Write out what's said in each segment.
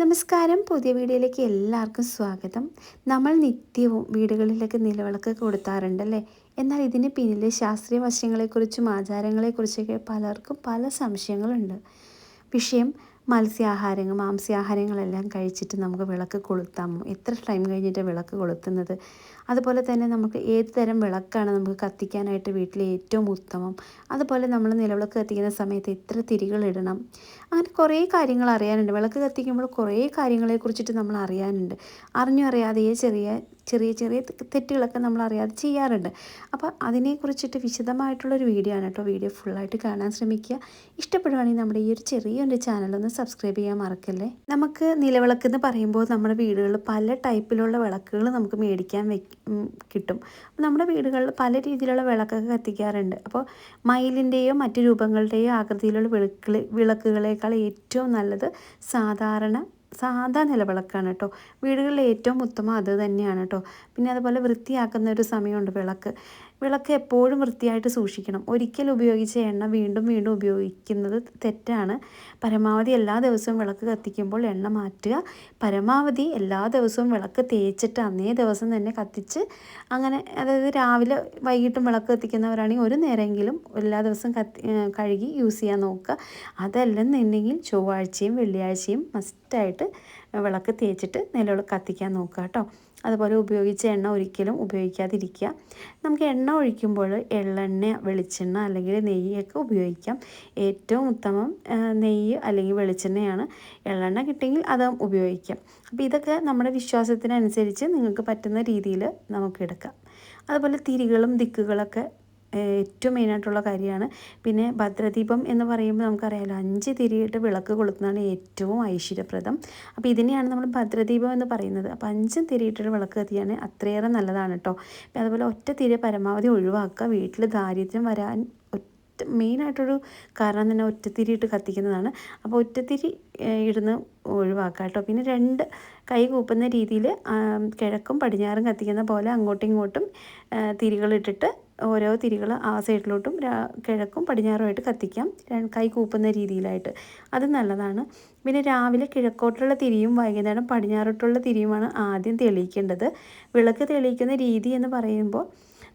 നമസ്കാരം. പുതിയ വീഡിയോയിലേക്ക് എല്ലാവർക്കും സ്വാഗതം. നമ്മൾ നിത്യവും വീടുകളിലൊക്കെ നിലവിളക്ക് കൊളുത്താറുണ്ടല്ലേ. എന്നാൽ ഇതിന് പിന്നിലെ ശാസ്ത്രീയ വശങ്ങളെക്കുറിച്ചും ആചാരങ്ങളെക്കുറിച്ചൊക്കെ പലർക്കും പല സംശയങ്ങളുണ്ട്. വിഷയം മാംസ്യാഹാരങ്ങളെല്ലാം കഴിച്ചിട്ട് നമുക്ക് വിളക്ക് കൊളുത്താമോ? എത്ര ടൈം കഴിഞ്ഞിട്ട് വിളക്ക് കൊളുത്തുന്നത്? അതുപോലെ തന്നെ നമുക്ക് ഏത് തരം വിളക്കാണ് നമുക്ക് കത്തിക്കാനായിട്ട് വീട്ടിൽ ഏറ്റവും ഉത്തമം? അതുപോലെ നമ്മൾ നിലവിളക്ക് കത്തിക്കുന്ന സമയത്ത് എത്ര തിരികളിടണം? അങ്ങനെ കുറേ കാര്യങ്ങൾ അറിയാനുണ്ട്. വിളക്ക് കത്തിക്കുമ്പോൾ കുറേ കാര്യങ്ങളെക്കുറിച്ചിട്ട് നമ്മൾ അറിയാനുണ്ട്. അറിഞ്ഞോ അറിയാതെയോ ചെറിയ ചെറിയ തെറ്റുകളൊക്കെ നമ്മൾ അറിയാതെ ചെയ്യാറുണ്ട്. അപ്പോൾ അതിനെക്കുറിച്ചിട്ട് വിശദമായിട്ടുള്ളൊരു വീഡിയോ ആണ് കേട്ടോ. വീഡിയോ ഫുള്ളായിട്ട് കാണാൻ ശ്രമിക്കുക. ഇഷ്ടപ്പെടുവാണെങ്കിൽ നമ്മുടെ ഈ ഒരു ചെറിയൊരു ചാനലൊന്ന് സബ്സ്ക്രൈബ് ചെയ്യാൻ മറക്കല്ലേ. നമുക്ക് നിലവിളക്ക് എന്ന് പറയുമ്പോൾ നമ്മുടെ വീടുകളിൽ പല ടൈപ്പിലുള്ള വിളക്കുകൾ നമുക്ക് മേടിക്കാൻ കിട്ടും. നമ്മുടെ വീടുകളിൽ പല രീതിയിലുള്ള വിളക്കൊക്കെ കത്തിക്കാറുണ്ട്. അപ്പോൾ മയിലിൻ്റെയോ മറ്റു രൂപങ്ങളുടെയോ ആകൃതിയിലുള്ള വിളക്കുകളേക്കാൾ ഏറ്റവും നല്ലത് സാധാ നിലവിളക്കാണ് കേട്ടോ. വീടുകളിൽ ഏറ്റവും ഉത്തമം അത് തന്നെയാണ് കേട്ടോ. പിന്നെ അതുപോലെ വൃത്തിയാക്കുന്ന ഒരു സമയമുണ്ട്. വിളക്ക് എപ്പോഴും വൃത്തിയായിട്ട് സൂക്ഷിക്കണം. ഒരിക്കൽ ഉപയോഗിച്ച എണ്ണ വീണ്ടും വീണ്ടും ഉപയോഗിക്കുന്നത് തെറ്റാണ്. പരമാവധി എല്ലാ ദിവസവും വിളക്ക് കത്തിക്കുമ്പോൾ എണ്ണ മാറ്റുക. പരമാവധി എല്ലാ ദിവസവും വിളക്ക് തേച്ചിട്ട് അന്നേ ദിവസം തന്നെ കത്തിച്ച്, അങ്ങനെ അതായത് രാവിലെ വൈകിട്ടും വിളക്ക് കത്തിക്കുന്നവരാണെങ്കിൽ ഒരു നേരമെങ്കിലും എല്ലാ ദിവസവും കഴുകി യൂസ് ചെയ്യാൻ നോക്കുക. അതല്ലെന്നുണ്ടെങ്കിൽ ചൊവ്വാഴ്ചയും വെള്ളിയാഴ്ചയും മസ്റ്റായിട്ട് വിളക്ക് തേച്ചിട്ട് നിലവിളക്ക് കത്തിക്കാൻ നോക്കുക കേട്ടോ. അതുപോലെ ഉപയോഗിച്ച എണ്ണ ഒരിക്കലും ഉപയോഗിക്കാതിരിക്കുക. നമുക്ക് എണ്ണ ഒഴിക്കുമ്പോൾ എള്ളെണ്ണ, വെളിച്ചെണ്ണ അല്ലെങ്കിൽ നെയ്യൊക്കെ ഉപയോഗിക്കാം. ഏറ്റവും ഉത്തമം നെയ്യ് അല്ലെങ്കിൽ വെളിച്ചെണ്ണയാണ്. എള്ളെണ്ണ കിട്ടിയെങ്കിൽ അത് ഉപയോഗിക്കാം. അപ്പോൾ ഇതൊക്കെ നമ്മുടെ വിശ്വാസത്തിനനുസരിച്ച് നിങ്ങൾക്ക് പറ്റുന്ന രീതിയിൽ നമുക്ക് എടുക്കാം. അതുപോലെ തിരികളും ദിക്കുകളൊക്കെ ഏറ്റവും മെയിനായിട്ടുള്ള കാര്യമാണ്. പിന്നെ ഭദ്രദീപം എന്ന് പറയുമ്പോൾ നമുക്കറിയാമല്ലോ, 5 തിരിയിട്ട് വിളക്ക് കൊളുത്തുന്നതാണ് ഏറ്റവും ഐശ്വര്യപ്രദം. അപ്പോൾ ഇതിനെയാണ് നമ്മൾ ഭദ്രദീപം എന്ന് പറയുന്നത്. അപ്പോൾ 5 തിരിയിട്ടൊരു വിളക്ക് കത്തിയാണ് അത്രയേറെ നല്ലതാണ് കേട്ടോ. പിന്നെ അതുപോലെ ഒറ്റ തിരി പരമാവധി ഒഴിവാക്കുക. വീട്ടിൽ ദാരിദ്ര്യം വരാൻ മെയിനായിട്ടൊരു കാരണം തന്നെ ഒറ്റത്തിരിയിട്ട് കത്തിക്കുന്നതാണ്. അപ്പോൾ ഒറ്റത്തിരി ഇടുന്ന ഒഴിവാക്കുക കേട്ടോ. പിന്നെ 2 കൈ കൂപ്പുന്ന രീതിയിൽ കിഴക്കും പടിഞ്ഞാറും കത്തിക്കുന്ന പോലെ അങ്ങോട്ടും ഇങ്ങോട്ടും തിരികളിട്ടിട്ട് ഓരോ തിരികൾ ആ സൈഡിലോട്ടും കിഴക്കും പടിഞ്ഞാറുമായിട്ട് കത്തിക്കാം, കൈ കൂപ്പുന്ന രീതിയിലായിട്ട്. അത് നല്ലതാണ്. പിന്നെ രാവിലെ കിഴക്കോട്ടുള്ള തിരിയും വൈകുന്നേരം പടിഞ്ഞാറോട്ടുള്ള തിരിയുമാണ് ആദ്യം തെളിയിക്കേണ്ടത്. വിളക്ക് തെളിയിക്കുന്ന രീതി എന്ന് പറയുമ്പോൾ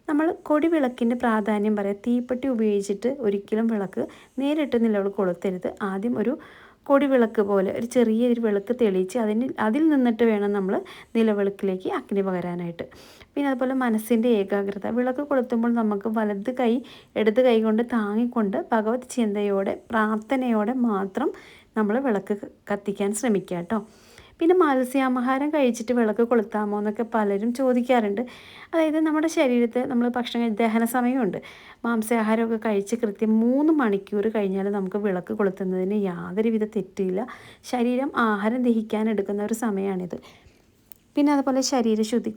നമ്മൾ വിളക്കിൻ്റെ പ്രാധാന്യം പറയാം. തീപ്പെട്ടി ഉപയോഗിച്ചിട്ട് ഒരിക്കലും വിളക്ക് നേരിട്ട് നിലവിളക്ക് കൊളുത്തരുത്. ആദ്യം ഒരു വിളക്ക് പോലെ ഒരു ചെറിയൊരു വിളക്ക് തെളിയിച്ച് അതിൽ നിന്നിട്ട് വേണം നമ്മൾ നിലവിളക്കിലേക്ക് അഗ്നി പകരാനായിട്ട്. പിന്നെ അതുപോലെ മനസ്സിൻ്റെ ഏകാഗ്രത. വിളക്ക് കൊളുത്തുമ്പോൾ നമുക്ക് ഇടത് കൈ കൊണ്ട് താങ്ങിക്കൊണ്ട് ഭഗവത് ചിന്തയോടെ പ്രാർത്ഥനയോടെ മാത്രം നമ്മൾ വിളക്ക് കത്തിക്കാൻ ശ്രമിക്കുക കേട്ടോ. പിന്നെ മാംസ്യാഹാരം കഴിച്ചിട്ട് വിളക്ക് കൊളുത്താമോ എന്നൊക്കെ പലരും ചോദിക്കാറുണ്ട്. അതായത് നമ്മുടെ ശരീരത്തിൽ നമ്മൾ ദഹന സമയമുണ്ട്. മാംസാഹാരമൊക്കെ കഴിച്ച് കൃത്യം 3 മണിക്കൂർ കഴിഞ്ഞാൽ നമുക്ക് വിളക്ക് കൊളുത്തുന്നതിന് യാതൊരുവിധ തെറ്റില്ല. ശരീരം ആഹാരം ദഹിക്കാൻ എടുക്കുന്ന ഒരു സമയമാണിത്. പിന്നെ അതുപോലെ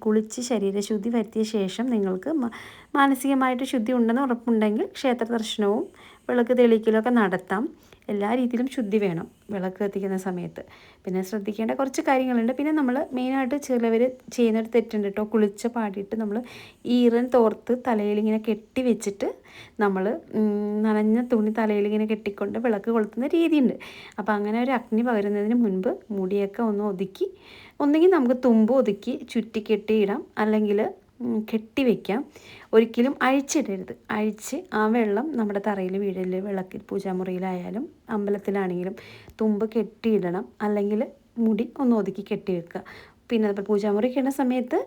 കുളിച്ച് ശരീരശുദ്ധി വരുത്തിയ ശേഷം നിങ്ങൾക്ക് മാനസികമായിട്ട് ശുദ്ധി ഉണ്ടെന്ന് ഉറപ്പുണ്ടെങ്കിൽ ക്ഷേത്ര ദർശനവും വിളക്ക് തെളിയിക്കലൊക്കെ നടത്താം. എല്ലാ രീതിയിലും ശുദ്ധി വേണം വിളക്ക് കത്തിക്കുന്ന സമയത്ത്. പിന്നെ ശ്രദ്ധിക്കേണ്ട കുറച്ച് കാര്യങ്ങളുണ്ട്. പിന്നെ നമ്മൾ മെയിനായിട്ട് ചിലവർ ചെയ്യുന്നൊരു തെറ്റുണ്ട് കേട്ടോ. കുളിച്ച പാടിയിട്ട് നമ്മൾ ഈറൻ തോർത്ത് തലയിലിങ്ങനെ കെട്ടി വെച്ചിട്ട് നമ്മൾ നനഞ്ഞ തുണി തലയിലിങ്ങനെ കെട്ടിക്കൊണ്ട് വിളക്ക് കൊളുത്തുന്ന രീതിയുണ്ട്. അപ്പോൾ അങ്ങനെ ഒരു അഗ്നി പകരുന്നതിന് മുൻപ് മുടിയൊക്കെ ഒന്ന് ഒതുക്കി, ഒന്നുകിൽ നമുക്ക് തുമ്പ് ഒതുക്കി ചുറ്റി കെട്ടിയിടാം, അല്ലെങ്കിൽ കെട്ടി വയ്ക്കാം. ഒരിക്കലും അഴിച്ചിടരുത്. അഴിച്ച് ആ വെള്ളം നമ്മുടെ തറയിൽ വീഴല്. വിളക്കിൽ പൂജാമുറിയിലായാലും അമ്പലത്തിലാണെങ്കിലും തുമ്പ് കെട്ടിയിടണം, അല്ലെങ്കിൽ മുടി ഒന്ന് ഒതുക്കി കെട്ടി വെക്കുക. പിന്നെ അതുപോലെ പൂജാമുറി കെട്ടുന്ന സമയത്ത്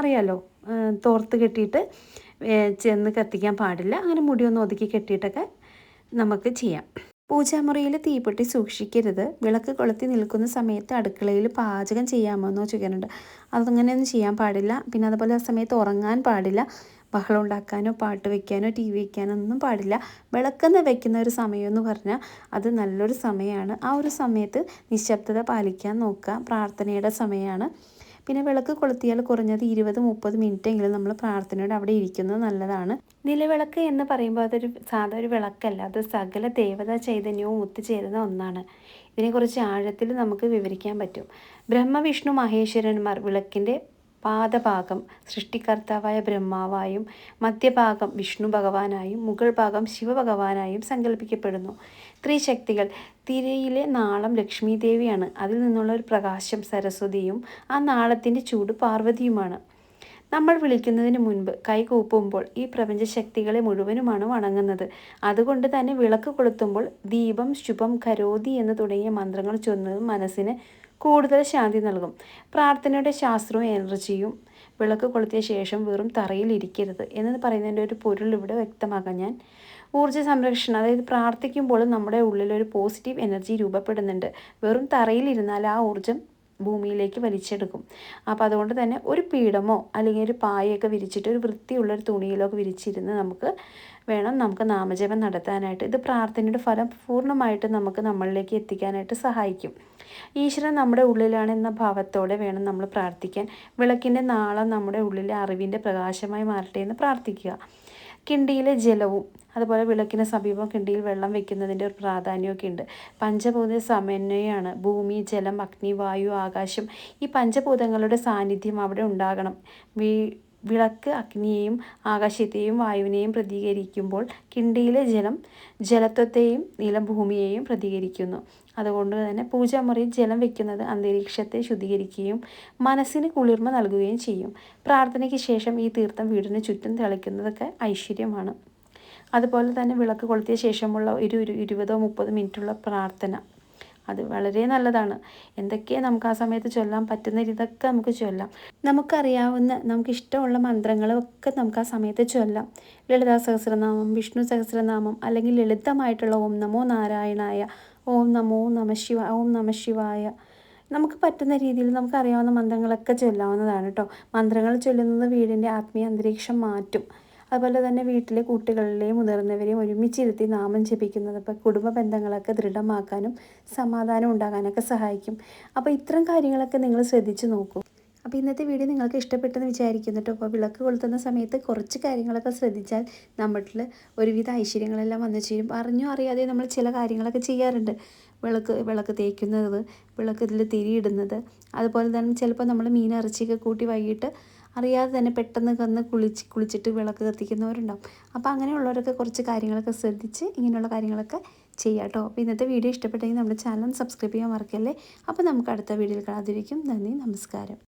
അറിയാമല്ലോ, തോർത്ത് കെട്ടിയിട്ട് ചെന്ന് കത്തിക്കാൻ പാടില്ല. അങ്ങനെ മുടി ഒന്ന് ഒതുക്കി കെട്ടിയിട്ടൊക്കെ നമുക്ക് ചെയ്യാം. പൂജാമുറിയിൽ തീപ്പെട്ടി സൂക്ഷിക്കരുത്. വിളക്ക് കൊളുത്തി നിൽക്കുന്ന സമയത്ത് അടുക്കളയിൽ പാചകം ചെയ്യാമോ എന്ന് ചോദിക്കാനുണ്ട്. അതങ്ങനെയൊന്നും ചെയ്യാൻ പാടില്ല. പിന്നെ അതുപോലെ ആ സമയത്ത് ഉറങ്ങാൻ പാടില്ല. ബഹളം ഉണ്ടാക്കാനോ പാട്ട് വയ്ക്കാനോ TV വയ്ക്കാനോ ഒന്നും പാടില്ല. വിളക്കെന്ന് വയ്ക്കുന്ന ഒരു സമയം എന്ന് പറഞ്ഞാൽ അത് നല്ലൊരു സമയമാണ്. ആ ഒരു സമയത്ത് നിശബ്ദത പാലിക്കാൻ നോക്കുക. പ്രാർത്ഥനയുടെ സമയമാണ്. പിന്നെ വിളക്ക് കൊളുത്തിയാൽ കുറഞ്ഞത് 20-30 മിനിറ്റെങ്കിലും നമ്മൾ പ്രാർത്ഥനയോടെ അവിടെ ഇരിക്കുന്നത് നല്ലതാണ്. നിലവിളക്ക് എന്ന് പറയുമ്പോൾ അതൊരു ഒരു വിളക്കല്ല, അത് സകല ദേവതാ ചൈതന്യവും ഒത്തുചേരുന്ന ഒന്നാണ്. ഇതിനെക്കുറിച്ച് ആഴത്തിൽ നമുക്ക് വിവരിക്കാൻ പറ്റും. ബ്രഹ്മവിഷ്ണു മഹേശ്വരന്മാർ വിളക്കിൻ്റെ പാദഭാഗം സൃഷ്ടികർത്താവായ ബ്രഹ്മാവായും മധ്യഭാഗം വിഷ്ണു ഭഗവാനായും മുകൾ ഭാഗം ശിവഭഗവാനായും സങ്കല്പിക്കപ്പെടുന്നു. ത്രിശക്തികൾ. തിരയിലെ നാളം ലക്ഷ്മി ദേവിയാണ്. അതിൽ നിന്നുള്ള ഒരു പ്രകാശം സരസ്വതിയും ആ നാളത്തിൻ്റെ ചൂട് പാർവതിയുമാണ്. നമ്മൾ വിളിക്കുന്നതിന് മുൻപ് കൈകൂപ്പുമ്പോൾ ഈ പ്രപഞ്ചശക്തികളെ മുഴുവനുമാണ് വണങ്ങുന്നത്. അതുകൊണ്ട് തന്നെ വിളക്ക് കൊളുത്തുമ്പോൾ ദീപം ശുഭം കരോതി എന്ന് തുടങ്ങിയ മന്ത്രങ്ങൾ ചൊല്ലുന്നത് മനസ്സിന് കൂടുതൽ ശാന്തി നൽകും. പ്രാർത്ഥനയുടെ ശാസ്ത്രവും എനർജിയും. വിളക്ക് കൊളുത്തിയ ശേഷം വെറും തറയിൽ ഇരിക്കരുത് എന്ന് പറയുന്നതിൻ്റെ ഒരു പൊരുൾ ഇവിടെ വ്യക്തമാക്കാം ഞാൻ. ഊർജ്ജ സംരക്ഷണം, അതായത് പ്രാർത്ഥിക്കുമ്പോൾ നമ്മുടെ ഉള്ളിലൊരു പോസിറ്റീവ് എനർജി രൂപപ്പെടുന്നുണ്ട്. വെറും തറയിലിരുന്നാൽ ആ ഊർജ്ജം ഭൂമിയിലേക്ക് വലിച്ചെടുക്കും. അപ്പോൾ അതുകൊണ്ട് തന്നെ ഒരു പീഠമോ അല്ലെങ്കിൽ ഒരു പായൊക്കെ വിരിച്ചിട്ട് ഒരു വൃത്തിയുള്ളൊരു തുണിയിലൊക്കെ വിരിച്ചിരുന്ന് നമുക്ക് നാമജപം നടത്താനായിട്ട്. ഇത് പ്രാർത്ഥനയുടെ ഫലം പൂർണ്ണമായിട്ട് നമുക്ക് നമ്മളിലേക്ക് എത്തിക്കാനായിട്ട് സഹായിക്കും. ഈശ്വരൻ നമ്മുടെ ഉള്ളിലാണ് എന്ന ഭാവത്തോടെ വേണം നമ്മൾ പ്രാർത്ഥിക്കാൻ. വിളക്കിൻ്റെ നാളം നമ്മുടെ ഉള്ളിലെ അറിവിൻ്റെ പ്രകാശമായി മാറട്ടെ എന്ന് പ്രാർത്ഥിക്കുക. കിണ്ടിയിലെ ജലവും അതുപോലെ വിളക്കിന് സമീപം കിണ്ടിയിൽ വെള്ളം വെക്കുന്നതിൻ്റെ ഒരു പ്രാധാന്യമൊക്കെ ഉണ്ട്. പഞ്ചഭൂത സമന്വയമാണ്. ഭൂമി, ജലം, അഗ്നി, വായു, ആകാശം. ഈ പഞ്ചഭൂതങ്ങളുടെ സാന്നിധ്യം അവിടെ ഉണ്ടാകണം. വിളക്ക് അഗ്നിയെയും ആകാശത്തെയും വായുവിനെയും പ്രതികരിക്കുമ്പോൾ കിണ്ടിയിലെ ജലം ജലത്വത്തെയും നീലം ഭൂമിയെയും പ്രതികരിക്കുന്നു. അതുകൊണ്ട് തന്നെ പൂജാമുറിയിൽ ജലം വെക്കുന്നത് അന്തരീക്ഷത്തെ ശുദ്ധീകരിക്കുകയും മനസ്സിന് കുളിർമ നൽകുകയും ചെയ്യും. പ്രാർത്ഥനയ്ക്ക് ശേഷം ഈ തീർത്ഥം വീടിന് ചുറ്റും തെളിക്കുന്നതൊക്കെ ഐശ്വര്യമാണ്. അതുപോലെ തന്നെ വിളക്ക് കൊളുത്തിയ ശേഷമുള്ള ഒരു 20-30 മിനിറ്റുള്ള പ്രാർത്ഥന, അത് വളരെ നല്ലതാണ്. എന്തൊക്കെയാണ് നമുക്ക് ആ സമയത്ത് ചൊല്ലാൻ പറ്റുന്ന ഇതൊക്കെ നമുക്ക് ചൊല്ലാം. നമുക്കറിയാവുന്ന നമുക്കിഷ്ടമുള്ള മന്ത്രങ്ങളൊക്കെ നമുക്ക് ആ സമയത്ത് ചൊല്ലാം. ലളിതാ സഹസ്രനാമം, വിഷ്ണു സഹസ്രനാമം, അല്ലെങ്കിൽ ലളിതമായിട്ടുള്ള ഓം നമോ നാരായണായ, ഓം നമ ശിവായ. നമുക്ക് പറ്റുന്ന രീതിയിൽ നമുക്കറിയാവുന്ന മന്ത്രങ്ങളൊക്കെ ചൊല്ലാവുന്നതാണ് കേട്ടോ. മന്ത്രങ്ങൾ ചൊല്ലുന്നത് വീടിൻ്റെ ആത്മീയ അന്തരീക്ഷം മാറ്റും. അതുപോലെ തന്നെ വീട്ടിലെ കുട്ടികളിലെയും മുതിർന്നവരെയും ഒരുമിച്ചിരുത്തി നാമം ജപിക്കുന്നത് ഇപ്പോൾ കുടുംബ ബന്ധങ്ങളൊക്കെ ദൃഢമാക്കാനും സമാധാനം ഉണ്ടാകാനൊക്കെ സഹായിക്കും. അപ്പോൾ ഇത്തരം കാര്യങ്ങളൊക്കെ നിങ്ങൾ ശ്രദ്ധിച്ച് നോക്കൂ. അപ്പോൾ ഇന്നത്തെ വീഡിയോ നിങ്ങൾക്ക് ഇഷ്ടപ്പെട്ടെന്ന് വിചാരിക്കുന്നു കേട്ടോ. അപ്പോൾ വിളക്ക് കൊളുത്തുന്ന സമയത്ത് കുറച്ച് കാര്യങ്ങളൊക്കെ ശ്രദ്ധിച്ചാൽ നമ്മളിൽ ഒരുവിധ ഐശ്വര്യങ്ങളെല്ലാം വന്നു ചേരും. അറിഞ്ഞോ അറിയാതെ നമ്മൾ ചില കാര്യങ്ങളൊക്കെ ചെയ്യാറുണ്ട്. വിളക്ക് തേക്കുന്നത്, വിളക്കിൽ തിരിയിടുന്നത്, അതുപോലെ തന്നെ ചിലപ്പോൾ നമ്മൾ മീൻ ഇറച്ചിയൊക്കെ കൂട്ടി വൈകിട്ട് അറിയാതെ തന്നെ പെട്ടെന്ന് കുളിച്ചിട്ട് വിളക്ക് കത്തിക്കുന്നവരുണ്ടാവും. അപ്പോൾ അങ്ങനെയുള്ളവരൊക്കെ കുറച്ച് കാര്യങ്ങളൊക്കെ ശ്രദ്ധിച്ച് ഇങ്ങനെയുള്ള കാര്യങ്ങളൊക്കെ ചെയ്യാം കേട്ടോ. അപ്പോൾ ഇന്നത്തെ വീഡിയോ ഇഷ്ടപ്പെട്ടെങ്കിൽ നമ്മുടെ ചാനൽ സബ്സ്ക്രൈബ് ചെയ്യാൻ മറക്കല്ലേ. അപ്പോൾ നമുക്ക് അടുത്ത വീഡിയോയിൽ കാണാതിരിക്കും. നന്ദി, നമസ്കാരം.